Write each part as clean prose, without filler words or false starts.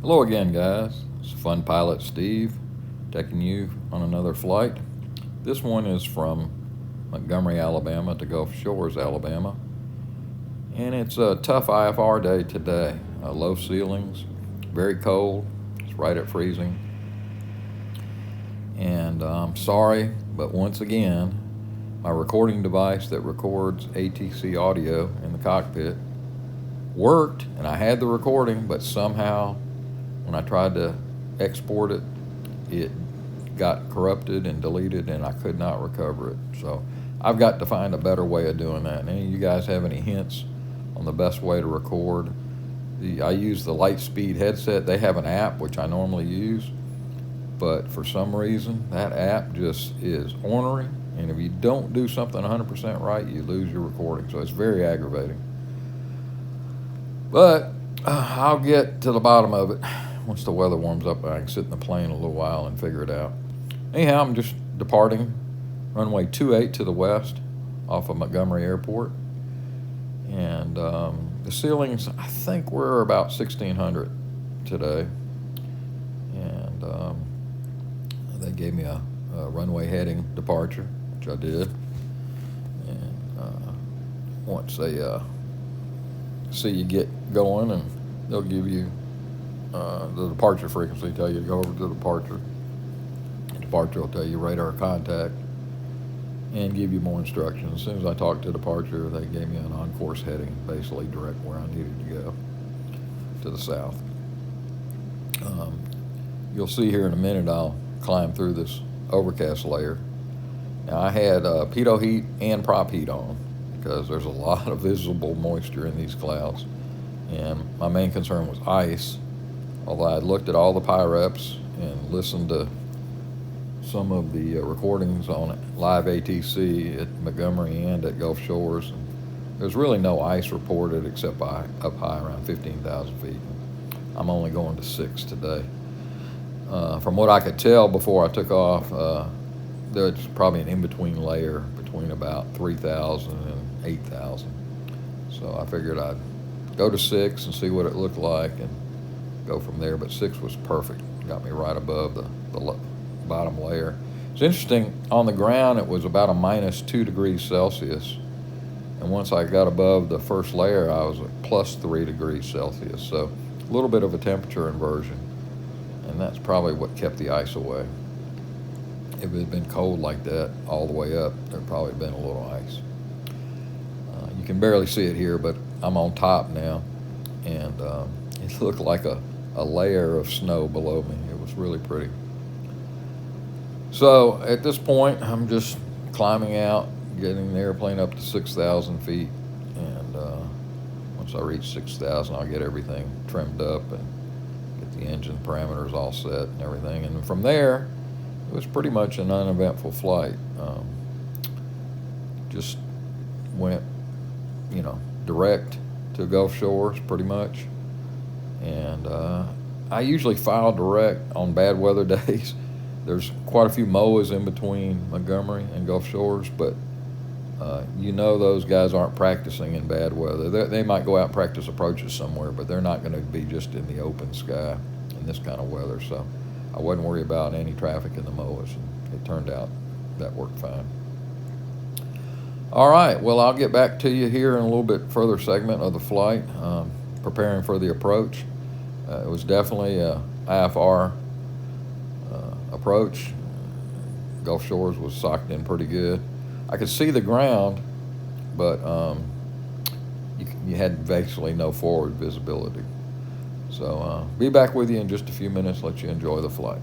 Hello again, guys. It's Fun Pilot Steve taking you on another flight. This one is from Montgomery, Alabama to Gulf Shores, Alabama. And it's a tough IFR day today. Low ceilings, very cold. It's right at freezing. And I'm sorry, but once again, my recording device that records ATC audio in the cockpit worked, and I had the recording, but somehow when I tried to export it, it got corrupted and deleted, and I could not recover it. So I've got to find a better way of doing that. And any of you guys have any hints on the best way to record? I use the Lightspeed headset. They have an app, which I normally use, but for some reason, that app just is ornery, and if you don't do something 100% right, you lose your recording. So it's very aggravating. But I'll get to the bottom of it once the weather warms up. I can sit in the plane a little while and figure it out. Anyhow, I'm just departing runway 28 to the west off of Montgomery Airport. And the ceilings, I think we're about 1,600 today. And they gave me a runway heading departure, which I did. And once they see you get going, and they'll give you the departure frequency, tell you to go over to the departure. The departure will tell you radar contact and give you more instructions. As soon as I talked to departure, they gave me an on-course heading, basically direct where I needed to go, to the south. You'll see here in a minute I'll climb through this overcast layer. Now I had pitot heat and prop heat on because there's a lot of visible moisture in these clouds, and my main concern was ice. Although I looked at all the PIREPs and listened to some of the recordings on live ATC at Montgomery and at Gulf Shores, and there's really no ice reported except up high around 15,000 feet. I'm only going to 6 today. From what I could tell before I took off, there's probably an in-between layer between about 3,000 and 8,000. So I figured I'd go to 6 and see what it looked like and go from there, but 6 was perfect. Got me right above the bottom layer. It's interesting, on the ground it was about a -2 degrees Celsius, and once I got above the first layer I was at +3 degrees Celsius, so a little bit of a temperature inversion, and that's probably what kept the ice away. If it had been cold like that all the way up, there'd probably been a little ice. You can barely see it here, but I'm on top now, and it looked like a layer of snow below me. It was really pretty. So at this point, I'm just climbing out, getting the airplane up to 6,000 feet, and once I reach 6,000, I'll get everything trimmed up and get the engine parameters all set and everything. And from there, it was pretty much an uneventful flight. Just went, direct to Gulf Shores pretty much. And I usually file direct on bad weather days. There's quite a few MOAs in between Montgomery and Gulf Shores, but those guys aren't practicing in bad weather. They might go out and practice approaches somewhere, but they're not going to be just in the open sky in this kind of weather. So I wasn't worried about any traffic in the MOAs, and it turned out that worked fine. All right, well, I'll get back to you here in a little bit further segment of the flight, preparing for the approach. It was definitely a IFR approach. Gulf Shores was socked in pretty good. I could see the ground, but you had basically no forward visibility. So be back with you in just a few minutes, let you enjoy the flight.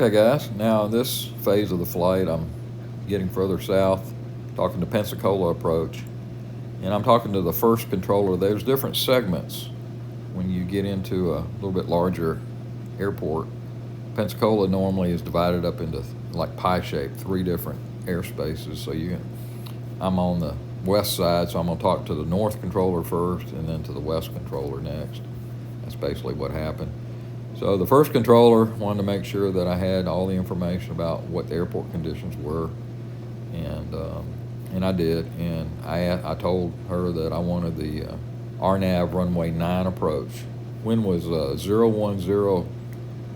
Okay, guys, now in this phase of the flight, I'm getting further south, talking to Pensacola approach, and I'm talking to the first controller. There's different segments when you get into a little bit larger airport. Pensacola normally is divided up into like pie shape, 3 different airspaces. So I'm on the west side, so I'm going to talk to the north controller first and then to the west controller next. That's basically what happened. So the first controller wanted to make sure that I had all the information about what the airport conditions were, and I did. And I told her that I wanted the RNAV runway 9 approach. Wind was 010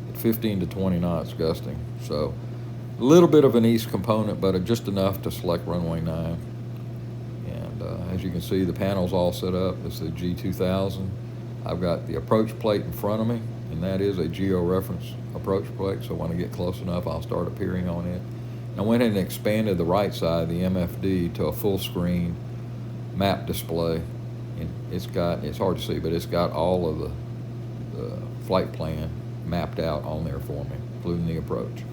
at 15 to 20 knots gusting. So a little bit of an east component, but just enough to select runway 9. And as you can see, the panel's all set up. It's the G2000. I've got the approach plate in front of me, and that is a geo-reference approach plate, so when I get close enough, I'll start appearing on it. And I went ahead and expanded the right side, the MFD, to a full screen map display. And it's hard to see, but it's got all of the flight plan mapped out on there for me, including the approach.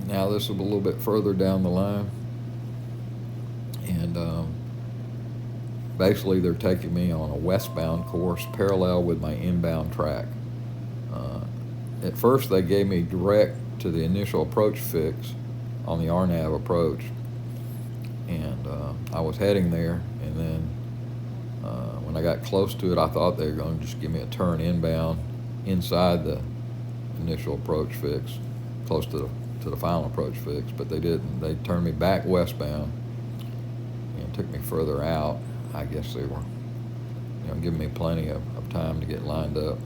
Now this is a little bit further down the line, and basically they're taking me on a westbound course parallel with my inbound track. At first they gave me direct to the initial approach fix on the RNAV approach, and I was heading there, and then when I got close to it, I thought they were going to just give me a turn inbound inside the initial approach fix, close to the final approach fix, but they didn't. They turned me back westbound and took me further out. I guess they were, giving me plenty of time to get lined up.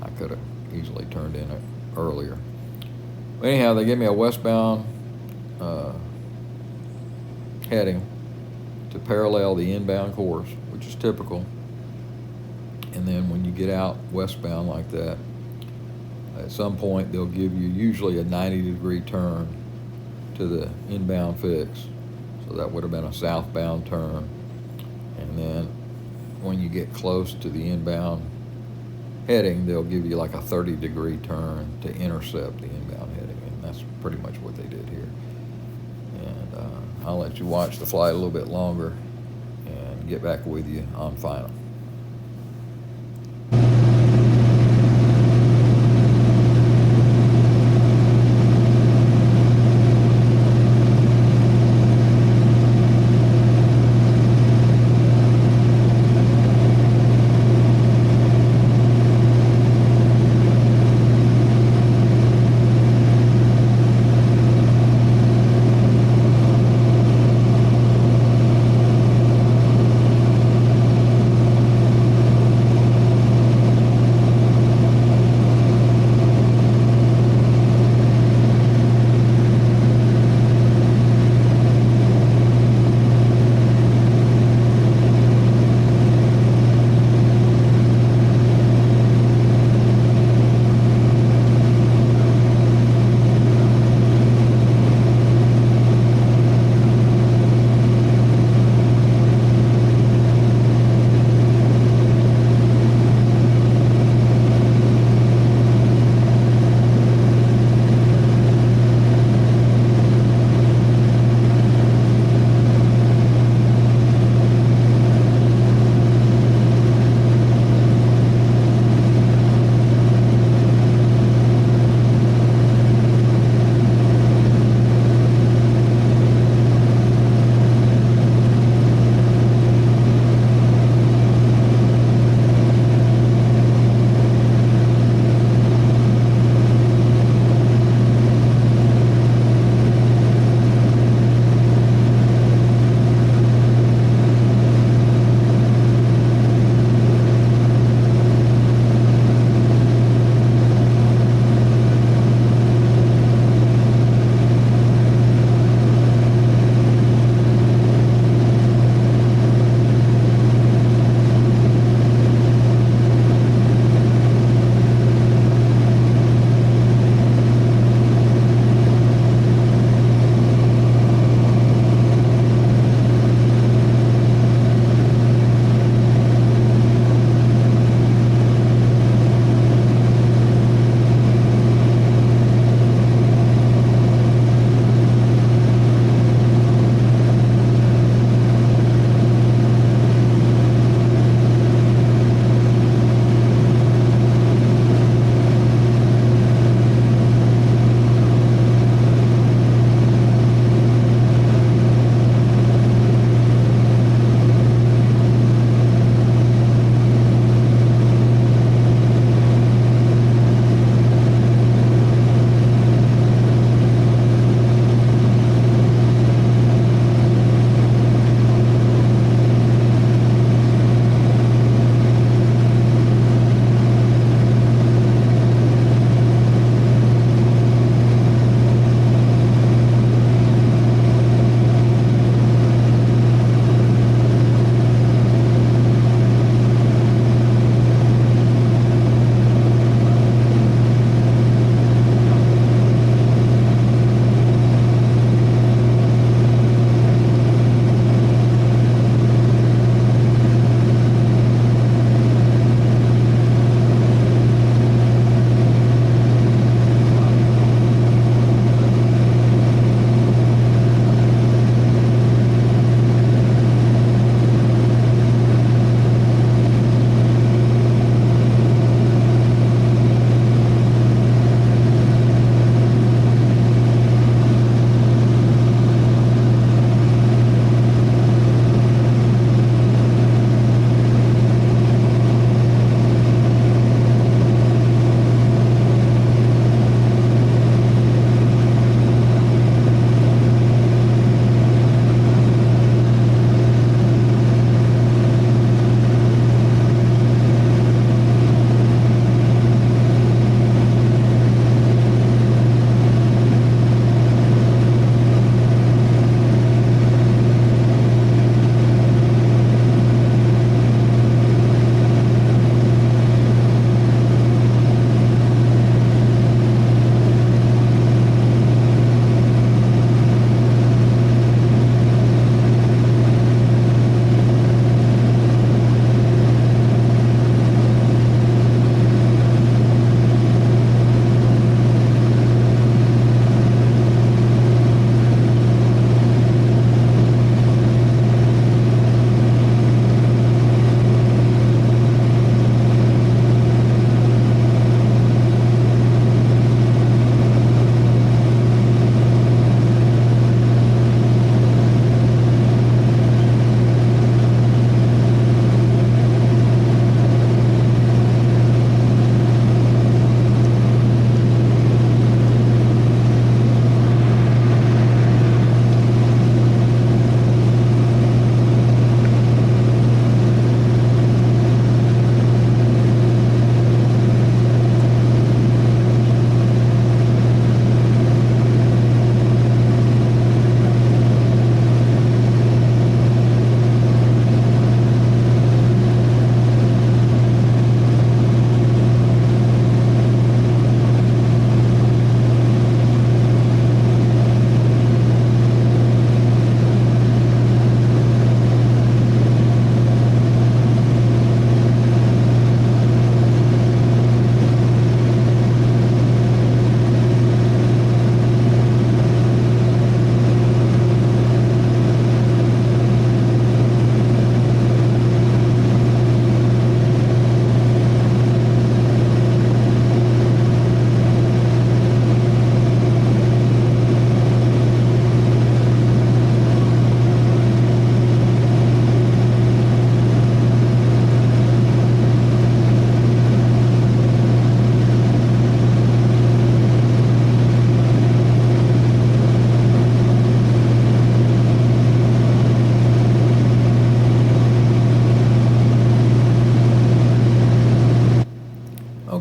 I could have easily turned in it earlier. But anyhow, they gave me a westbound heading to parallel the inbound course, which is typical. And then when you get out westbound like that, at some point they'll give you usually a 90-degree turn to the inbound fix. So that would have been a southbound turn. And then when you get close to the inbound heading, they'll give you like a 30-degree turn to intercept the inbound heading. And that's pretty much what they did here. And I'll let you watch the flight a little bit longer and get back with you on final.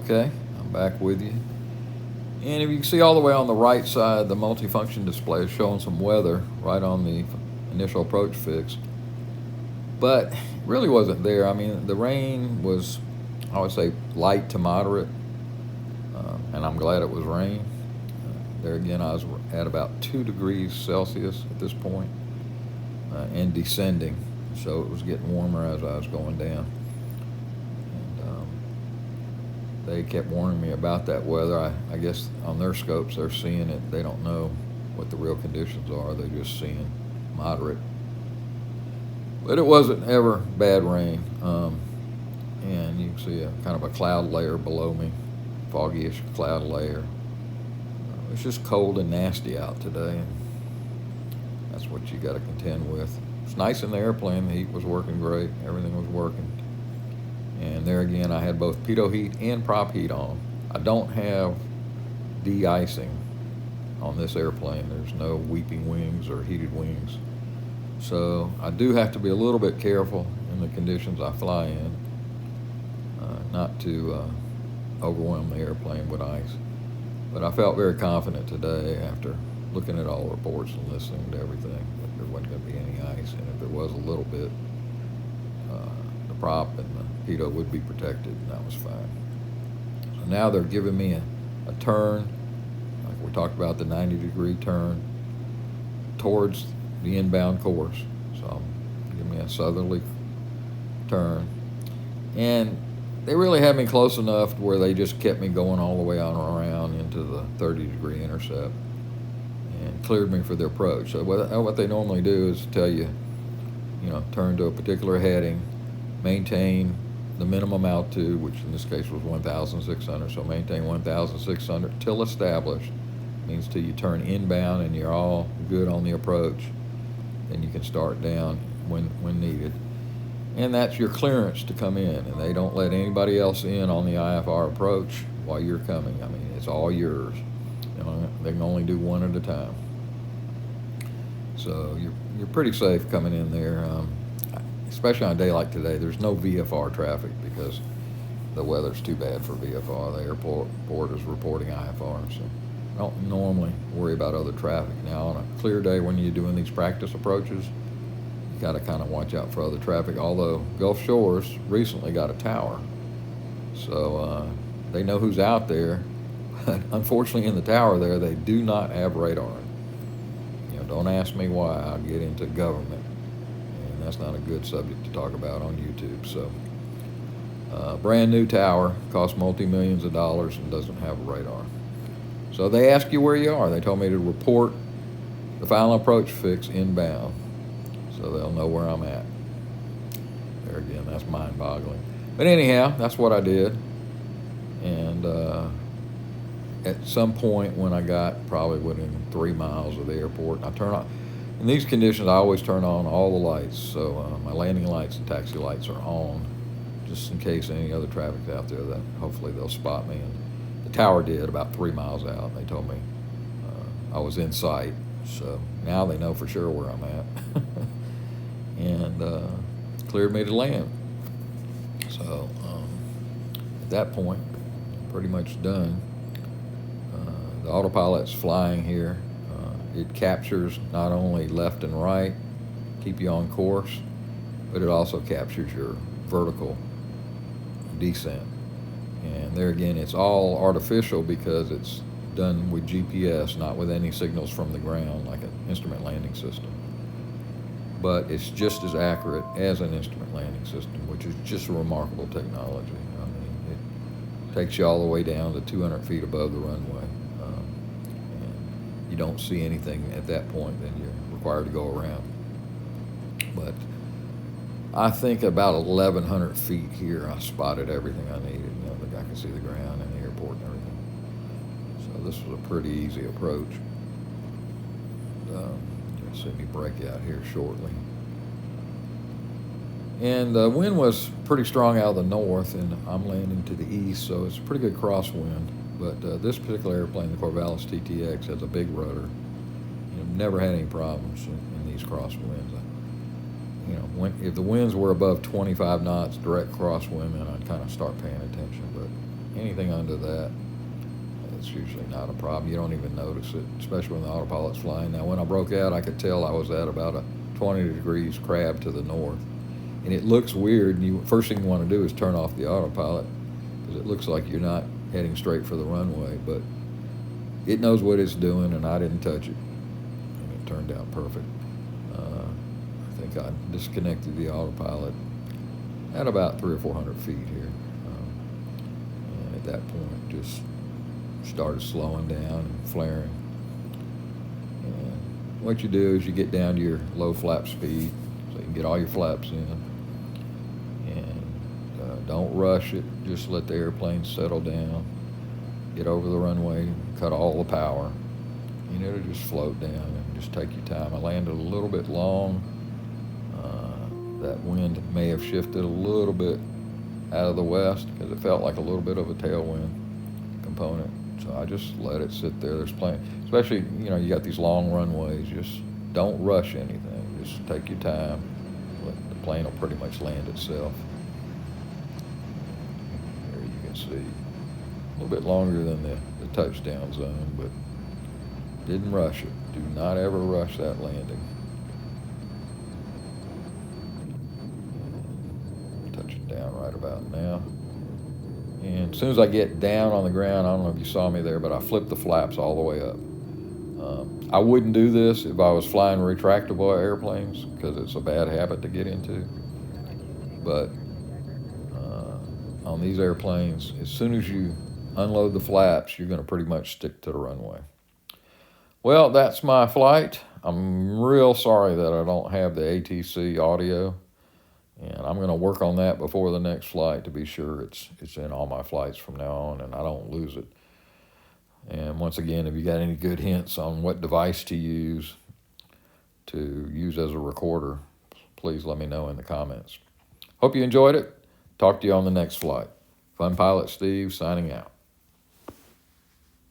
Okay, I'm back with you. And if you can see all the way on the right side, the multifunction display is showing some weather right on the initial approach fix. But it really wasn't there. I mean, the rain was, I would say, light to moderate, and I'm glad it was rain. There again, I was at about 2 degrees Celsius at this point, and descending, so it was getting warmer as I was going down. They kept warning me about that weather. I guess on their scopes they're seeing it. They don't know what the real conditions are. They're just seeing moderate. But it wasn't ever bad rain. And you can see a kind of a cloud layer below me, foggy-ish cloud layer. It's just cold and nasty out today, and that's what you got to contend with. It's nice in the airplane. The heat was working great. Everything was working. And there again, I had both pitot heat and prop heat on. I don't have de-icing on this airplane. There's no weeping wings or heated wings. So I do have to be a little bit careful in the conditions I fly in, not to overwhelm the airplane with ice. But I felt very confident today after looking at all the reports and listening to everything that there wasn't going to be any ice. And if there was a little bit, the prop and the pitot would be protected, and that was fine. So now they're giving me a turn, like we talked about, the 90-degree turn towards the inbound course. So give me a southerly turn. And they really had me close enough where they just kept me going all the way on around into the 30-degree intercept and cleared me for the approach. So what they normally do is tell you, turn to a particular heading, maintain the minimum altitude, which in this case was 1,600, so maintain 1,600 till established. Means till you turn inbound and you're all good on the approach, then you can start down when needed. And that's your clearance to come in, and they don't let anybody else in on the IFR approach while you're coming. I mean, it's all yours. They can only do one at a time. So you're pretty safe coming in there. Especially on a day like today, there's no VFR traffic because the weather's too bad for VFR. The airport is reporting IFR, so I don't normally worry about other traffic. Now, on a clear day when you're doing these practice approaches, you got to kind of watch out for other traffic, although Gulf Shores recently got a tower, so they know who's out there. But unfortunately, in the tower there, they do not have radar. Don't ask me why. I'll get into government. That's not a good subject to talk about on YouTube. So, brand new tower, costs multi-millions of dollars and doesn't have a radar. So they ask you where you are. They told me to report the final approach fix inbound, so they'll know where I'm at. There again, that's mind-boggling. But anyhow, that's what I did. And at some point when I got probably within 3 miles of the airport, I turn on. In these conditions, I always turn on all the lights, so my landing lights and taxi lights are on, just in case any other traffic's out there, that hopefully they'll spot me. And the tower did about 3 miles out. They told me I was in sight, so now they know for sure where I'm at. And cleared me to land. So at that point, pretty much done. The autopilot's flying here. It captures not only left and right, keep you on course, but it also captures your vertical descent. And there again, it's all artificial because it's done with GPS, not with any signals from the ground like an instrument landing system. But it's just as accurate as an instrument landing system, which is just a remarkable technology. I mean, it takes you all the way down to 200 feet above the runway. You don't see anything at that point, then you're required to go around. But I think about 1,100 feet here, I spotted everything I needed. I could see the ground and the airport and everything. So this was a pretty easy approach. You'll see me break out here shortly. And the wind was pretty strong out of the north, and I'm landing to the east, so it's a pretty good crosswind. But this particular airplane, the Corvalis TTX, has a big rudder. Never had any problems in these crosswinds. If the winds were above 25 knots, direct crosswind, then I'd kind of start paying attention. But anything under that, it's usually not a problem. You don't even notice it, especially when the autopilot's flying. Now, when I broke out, I could tell I was at about a 20 degrees crab to the north. And it looks weird, and first thing you want to do is turn off the autopilot, because it looks like you're not heading straight for the runway, but it knows what it's doing, and I didn't touch it. And it turned out perfect. I think I disconnected the autopilot at about 300 or 400 feet here. And at that point, just started slowing down and flaring. And what you do is you get down to your low flap speed so you can get all your flaps in. And don't rush it. Just let the airplane settle down. Get over the runway, cut all the power. You know, to just float down and just take your time. I landed a little bit long. That wind may have shifted a little bit out of the west because it felt like a little bit of a tailwind component. So I just let it sit there. There's plenty, especially, you know, you got these long runways. Just don't rush anything. Just take your time. The plane will pretty much land itself. There you can see a little bit longer than the touchdown zone, but didn't rush it. Do not ever rush that landing. Touch it down right about now. And as soon as I get down on the ground, I don't know if you saw me there, but I flipped the flaps all the way up. I wouldn't do this if I was flying retractable airplanes because it's a bad habit to get into. But on these airplanes, as soon as you unload the flaps, you're going to pretty much stick to the runway. Well, that's my flight. I'm real sorry that I don't have the ATC audio. And I'm going to work on that before the next flight to be sure it's in all my flights from now on and I don't lose it. And once again, if you got any good hints on what device to use as a recorder, please let me know in the comments. Hope you enjoyed it. Talk to you on the next flight. Fun Pilot Steve signing out.